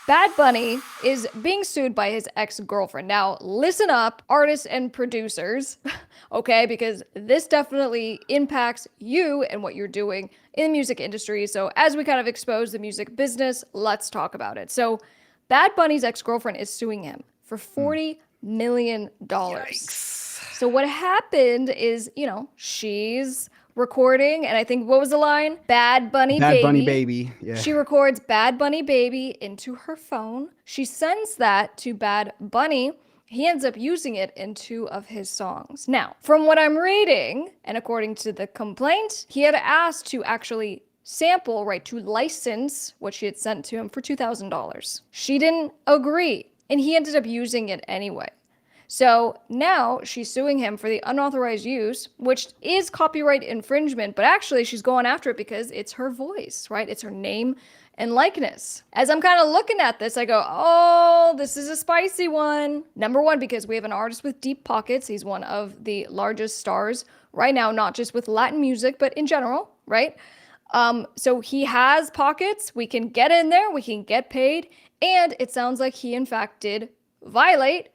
Bad Bunny is being sued by his ex-girlfriend. Now, listen up, artists and producers, okay? Because this definitely impacts you and what you're doing in the music industry. So, as we kind of expose the music business, let's talk about it. So, Bad Bunny's ex-girlfriend is suing him for Mm. $40 million. Yikes. So what happened is, she's recording, and I think what was the line? Bad Bunny Bad Bunny Baby. baby. Yeah. She records Bad Bunny Baby into her phone. She sends that to Bad Bunny. He ends up using it in two of his songs. Now, from what I'm reading, and according to the complaint, he had asked to actually sample, right, to license what she had sent to him for $2,000. She didn't agree, and he ended up using it anyway. So now she's suing him for the unauthorized use, which is copyright infringement, but actually she's going after it because it's her voice, right? It's her name and likeness. As I'm kind of looking at this, I go, oh, this is a spicy one. Number one, because we have an artist with deep pockets. He's one of the largest stars right now, not just with Latin music, but in general, right? So he has pockets. We can get in there, we can get paid. And it sounds like he, in fact, did violate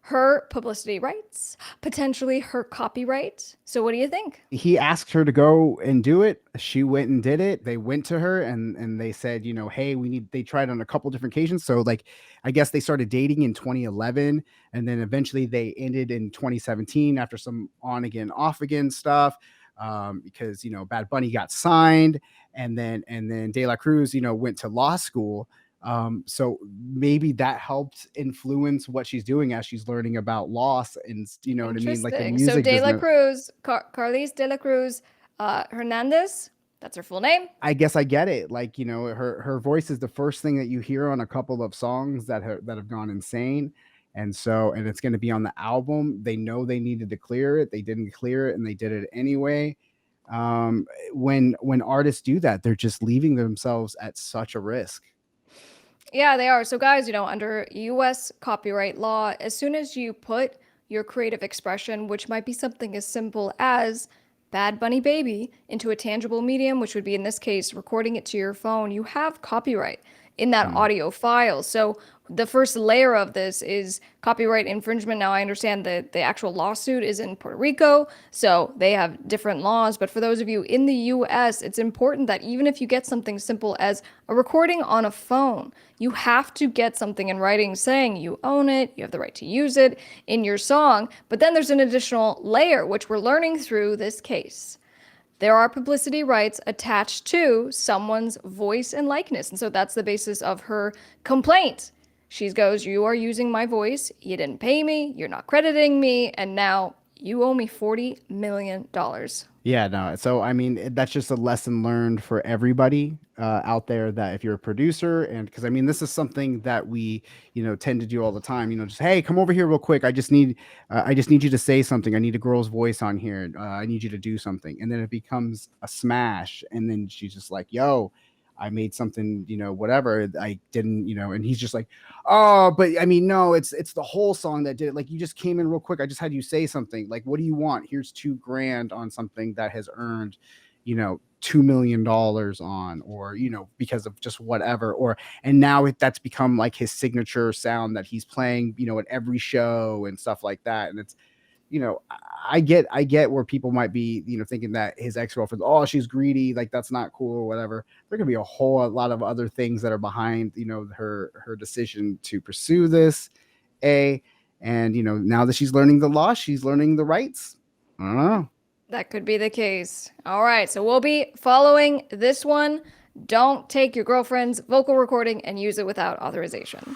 her publicity rights, potentially her copyright. So, what do you think? He asked her to go and do it. She went and did it. They went to her and they said, hey, we need. They tried on a couple different occasions. So like, I guess they started dating in 2011, and then eventually they ended in 2017 after some on again, off again stuff. Because Bad Bunny got signed, and then De La Cruz went to law school. So maybe that helped influence what she's doing as she's learning about loss and what I mean, like the Interesting. So, music De La business. Cruz, Carlis De La Cruz Hernandez, that's her full name. I guess I get it. Like, her voice is the first thing that you hear on a couple of songs that have gone insane. And it's going to be on the album. They know they needed to clear it. They didn't clear it and they did it anyway. When artists do that, they're just leaving themselves at such a risk. Yeah, they are. So, guys, under US copyright law, as soon as you put your creative expression, which might be something as simple as Bad Bunny Baby, into a tangible medium, which would be in this case recording it to your phone, you have copyright in that Hmm. audio file. So, the first layer of this is copyright infringement. Now, I understand that the actual lawsuit is in Puerto Rico, so they have different laws. But for those of you in the US, it's important that even if you get something simple as a recording on a phone, you have to get something in writing saying you own it, you have the right to use it in your song. But then there's an additional layer, which we're learning through this case. There are publicity rights attached to someone's voice and likeness. And so that's the basis of her complaint. She goes, you are using my voice. You didn't pay me. You're not crediting me. And now you owe me $40 million. Yeah, no. So I mean, that's just a lesson learned for everybody out there. That if you're a producer, and because I mean, this is something that we tend to do all the time. Just hey, come over here real quick. I just need you to say something. I need a girl's voice on here. I need you to do something, and then it becomes a smash. And then she's just like, "Yo, I made something. Whatever. I didn't. And he's just like, oh, but I mean, no, it's the whole song that did it. Like you just came in real quick. I just had you say something. Like, what do you want? Here's 2 grand on something that has earned, $2 million on, or because of just whatever. And now that's become like his signature sound that he's playing, at every show and stuff like that. And it's I get where people might be, thinking that his ex-girlfriend, oh, she's greedy, like that's not cool or whatever. There could be a whole lot of other things that are behind, her decision to pursue this. A and now that she's learning the law, she's learning the rights. I don't know. That could be the case. All right, so we'll be following this one. Don't take your girlfriend's vocal recording and use it without authorization.